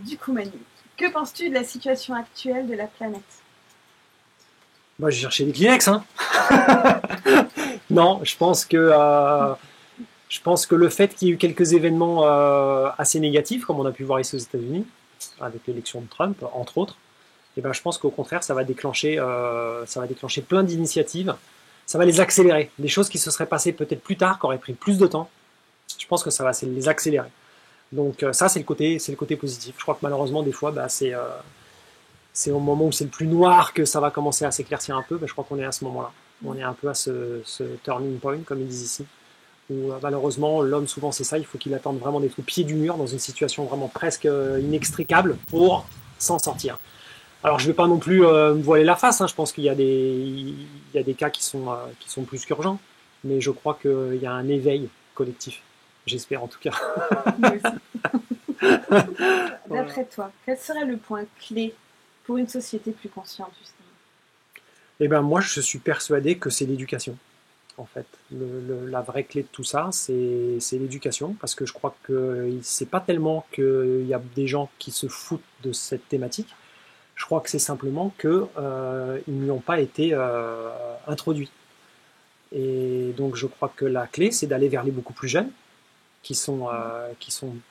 Du coup, Manu, que penses-tu de la situation actuelle de la planète? Moi, j'ai cherché des Kleenex, hein. Non, je pense que le fait qu'il y ait eu quelques événements assez négatifs, comme on a pu voir ici aux États-Unis, avec l'élection de Trump, entre autres, et ben, je pense qu'au contraire, ça va déclencher plein d'initiatives. Ça va les accélérer. Des choses qui se seraient passées peut-être plus tard, qui auraient pris plus de temps, je pense que ça va les accélérer. Donc ça, c'est le côté positif. Je crois que malheureusement, des fois, c'est au moment où c'est le plus noir que ça va commencer à s'éclaircir un peu. Je crois qu'on est à ce moment-là. On est un peu à ce turning point, comme ils disent ici. Où malheureusement, l'homme, souvent, c'est ça. Il faut qu'il attende vraiment d'être au pied du mur, dans une situation vraiment presque inextricable, pour s'en sortir. Alors, je ne vais pas non plus me voiler la face. Hein. Je pense qu'il y a des cas qui sont plus qu'urgents. Mais je crois qu'il y a un éveil collectif. J'espère en tout cas. D'après toi, quel serait le point clé pour une société plus consciente, justement? Eh ben moi, je suis persuadé que c'est l'éducation. En fait, la vraie clé de tout ça, c'est l'éducation, parce que je crois que c'est pas tellement qu'il y a des gens qui se foutent de cette thématique. Je crois que c'est simplement qu'ils n'y ont pas été introduits. Et donc, je crois que la clé, c'est d'aller vers les beaucoup plus jeunes, qui sont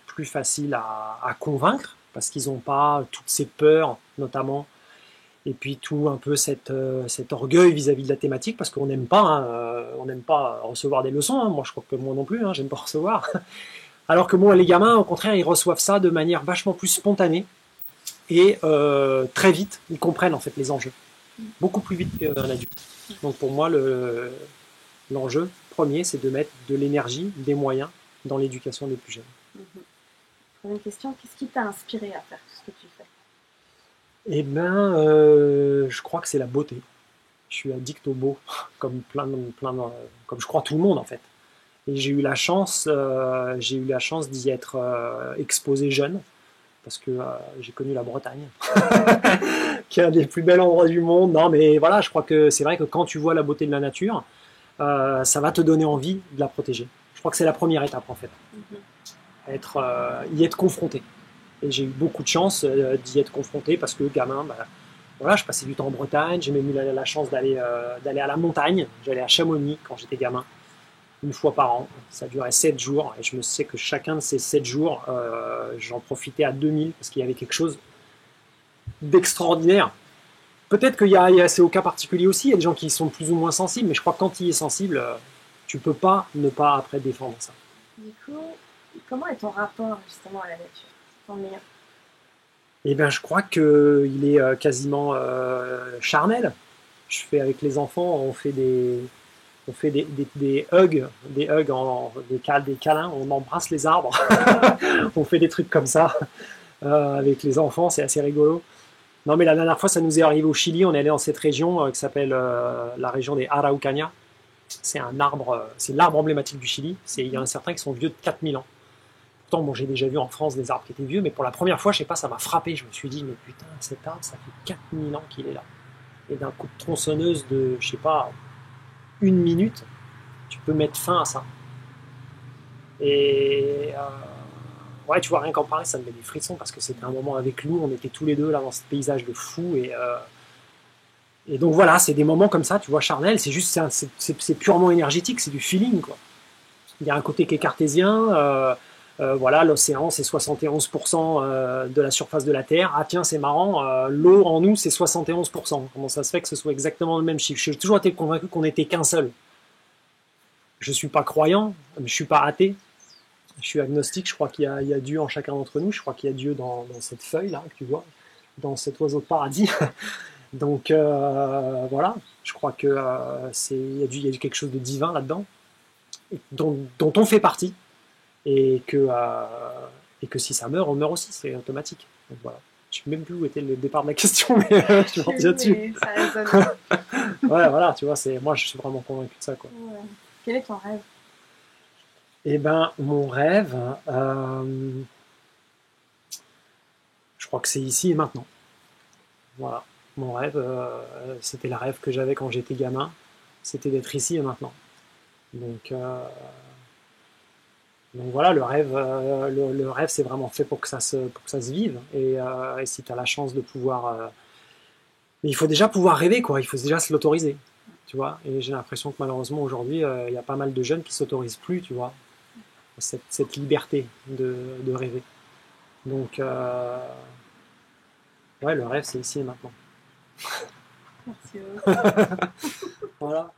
plus faciles à convaincre, parce qu'ils n'ont pas toutes ces peurs, notamment, et puis tout un peu cet orgueil vis-à-vis de la thématique, parce qu'on n'aime pas, hein, on n'aime pas recevoir des leçons. Hein. Moi, je crois que moi non plus, hein, j'aime pas recevoir. Alors que moi, les gamins, au contraire, ils reçoivent ça de manière vachement plus spontanée, et très vite, ils comprennent en fait les enjeux, beaucoup plus vite qu'un adulte. Donc pour moi, l'enjeu premier, c'est de mettre de l'énergie, des moyens, dans l'éducation des plus jeunes. Première question, qu'est-ce qui t'a inspiré à faire tout ce que tu fais? Eh ben, je crois que c'est la beauté. Je suis addict au beau, comme comme je crois tout le monde en fait. Et j'ai eu la chance d'y être exposé jeune, parce que j'ai connu la Bretagne, qui est un des plus bels endroits du monde. Non, mais voilà, je crois que c'est vrai que quand tu vois la beauté de la nature, ça va te donner envie de la protéger. Je crois que c'est la première étape en fait, y être confronté. Et j'ai eu beaucoup de chance d'y être confronté parce que gamin, voilà, je passais du temps en Bretagne, j'ai même eu la chance d'aller à la montagne. J'allais à Chamonix quand j'étais gamin, une fois par an. Ça durait 7 jours et je me sais que chacun de ces 7 jours, j'en profitais à 2000 parce qu'il y avait quelque chose d'extraordinaire. Peut-être c'est au cas particulier aussi, il y a des gens qui sont plus ou moins sensibles, mais je crois que quand il est sensible, tu peux pas ne pas après défendre ça. Du coup, comment est ton rapport justement à la nature, ton meilleur? Eh bien, je crois qu'il est quasiment charnel. Je fais avec les enfants, on fait des hugs, des câlins, on embrasse les arbres, on fait des trucs comme ça avec les enfants, c'est assez rigolo. Non, mais la dernière fois, ça nous est arrivé au Chili, on est allé dans cette région qui s'appelle la région des Araucanias. C'est l'arbre emblématique du Chili. Il y en a certains qui sont vieux de 4000 ans. Pourtant, bon, j'ai déjà vu en France des arbres qui étaient vieux, mais pour la première fois, je sais pas, ça m'a frappé. Je me suis dit, mais putain, cet arbre, ça fait 4000 ans qu'il est là. Et d'un coup de tronçonneuse de, je sais pas, 1 minute, tu peux mettre fin à ça. Et ouais, tu vois, rien qu'en parler, ça me met des frissons parce que c'était un moment avec Lou, on était tous les deux là dans ce paysage de fou. Et donc voilà, c'est des moments comme ça, tu vois, charnel, c'est juste, c'est purement énergétique, c'est du feeling, quoi. Il y a un côté qui est cartésien, voilà, l'océan c'est 71% de la surface de la Terre. Ah tiens, c'est marrant, l'eau en nous c'est 71%. Comment ça se fait que ce soit exactement le même chiffre? J'ai toujours été convaincu qu'on n'était qu'un seul. Je suis pas croyant, mais je suis pas athée. Je suis agnostique, je crois qu'il y a Dieu en chacun d'entre nous, je crois qu'il y a Dieu dans cette feuille-là, que tu vois, dans cet oiseau de paradis. Donc voilà, je crois que il y a quelque chose de divin là-dedans, dont on fait partie, et que si ça meurt, on meurt aussi, c'est automatique. Donc voilà. Je sais même plus où était le départ de la question, mais je suis parti là-dessus. Mais ça résonne. Ouais, voilà, tu vois, moi je suis vraiment convaincu de ça, quoi. Ouais. Quel est ton rêve? Eh ben, mon rêve, je crois que c'est ici et maintenant. Voilà. Mon rêve, c'était le rêve que j'avais quand j'étais gamin, c'était d'être ici et maintenant. Donc, euh, donc voilà, le rêve, c'est vraiment fait pour que ça se vive. Et si tu as la chance de pouvoir. Mais il faut déjà pouvoir rêver, quoi. Il faut déjà se l'autoriser, tu vois. Et j'ai l'impression que malheureusement aujourd'hui, il y a pas mal de jeunes qui s'autorisent plus, tu vois, cette liberté de rêver. Donc, ouais, le rêve, c'est ici et maintenant. Merci. Voilà.